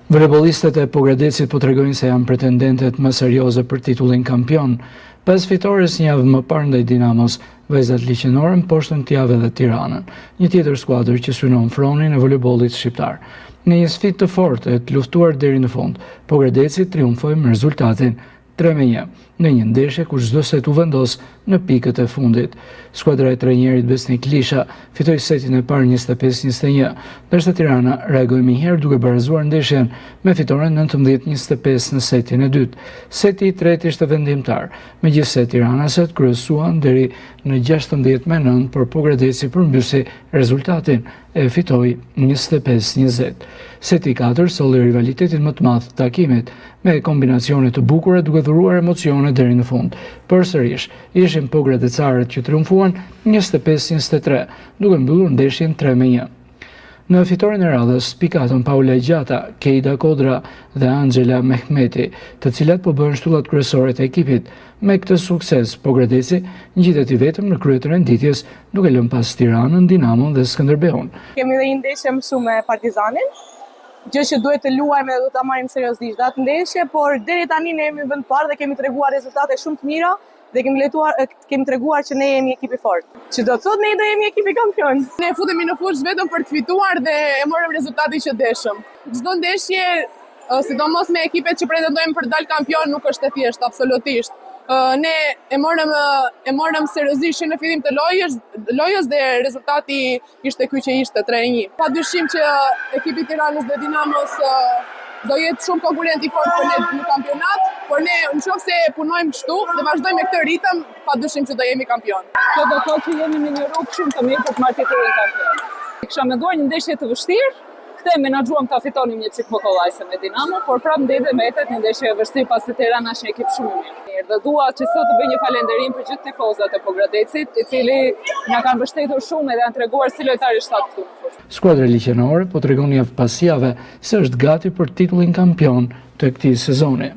Volejbolistët e Pogradecit po tregojnë se janë pretendentet më serioze për titullin kampion. Pas fitores një javë më parë ndaj Dinamos, vajzat liqenore mposhtën Tjave dhe Tiranën, një tjetër skuadër që synon fronin e volejbollit shqiptar. Në një sfidë të fortë e të luftuar deri në fund, Pogradeci triumfoi me rezultatin 3-1 në një ndeshje ku çdo set u vendos në pikët e fundit. Skuadra e trajnerit Besnik Lisha fitoi setin e parë 25-21, ndërsa Tirana reagoi më herë duke barazuar ndeshjen me fitoren 19-25 në setin e dytë. Seti i tretë ishte vendimtar, megjithse tiranaset kryesuan deri në 16-9, por Pogradeci përmbysi rezultatin e fitoi 25-20. Seti i katërt solli rivalitetin më të madh të takimit, me kombinacione të bukura duke dhuruar emocione deri në fund. Përsërish, ishin pogradecarët që triumfuan 25-23, duke mbyllur ndeshjen 3-1. Në fitoren e radhës, pikatën Paula Gjata, Keida Kodra dhe Angela Mehmeti, të cilat po bëhen shtullat kryesore të ekipit. Me këtë sukses, Pogradeci ngjitet i vetëm në krye të renditjes, duke lënë pas Tiranën, Dinamon dhe Skënderbeun. Kemi dhe një ndeshje më shumë me Partizanin, gjë që duhet të luajmë dhe duhet ta marrim seriozisht atë ndeshje, por deri tani ne jemi vend parë dhe kemi treguar rezultate shumë të mira dhe kemi treguar që ne jemi ekip i fortë. Që do të thotë ne do jemi ekipi kampion. Ne futemi në fushë vetëm për të fituar dhe e morëm rezultatin që deshëm. Çdo ndeshje, sidomos me ekipet që pretendojmë për të dalë kampion, nuk është e thjeshtë absolutisht. Ne e morëm seriozisht në fillim të lojës dhe rezultati ishte ky që ishte 3-1. Padyshim që ekipi i Tiranës dhe Dinamos do jetë shumë konkurrent i fortë për ne në kampionat, por ne nëse punojmë kështu dhe vazhdojmë me këtë ritëm, padyshim që do jemi kampion. Kjo do të thotë që jemi në një rrugë shumë të mirë për të marrë titullin kampion. Kisha menduar një ndeshje të vështirë, këtë e menaxhuam ta fitonim një çik më kollaj se me Dinamo, por prapë ndodhe me etet një ndeshje e vështirë pasi Tirana është një ekip shumë i mirë. Dhe dua që sot të bëj një falënderim për gjithë tifozat e Pogradecit, i cili na kanë mbështetur shumë dhe janë treguar si lojtarë shtat këtu. Skuadra liqenore po tregon javë pas jave se është gati për titullin kampion të këtij sezoni.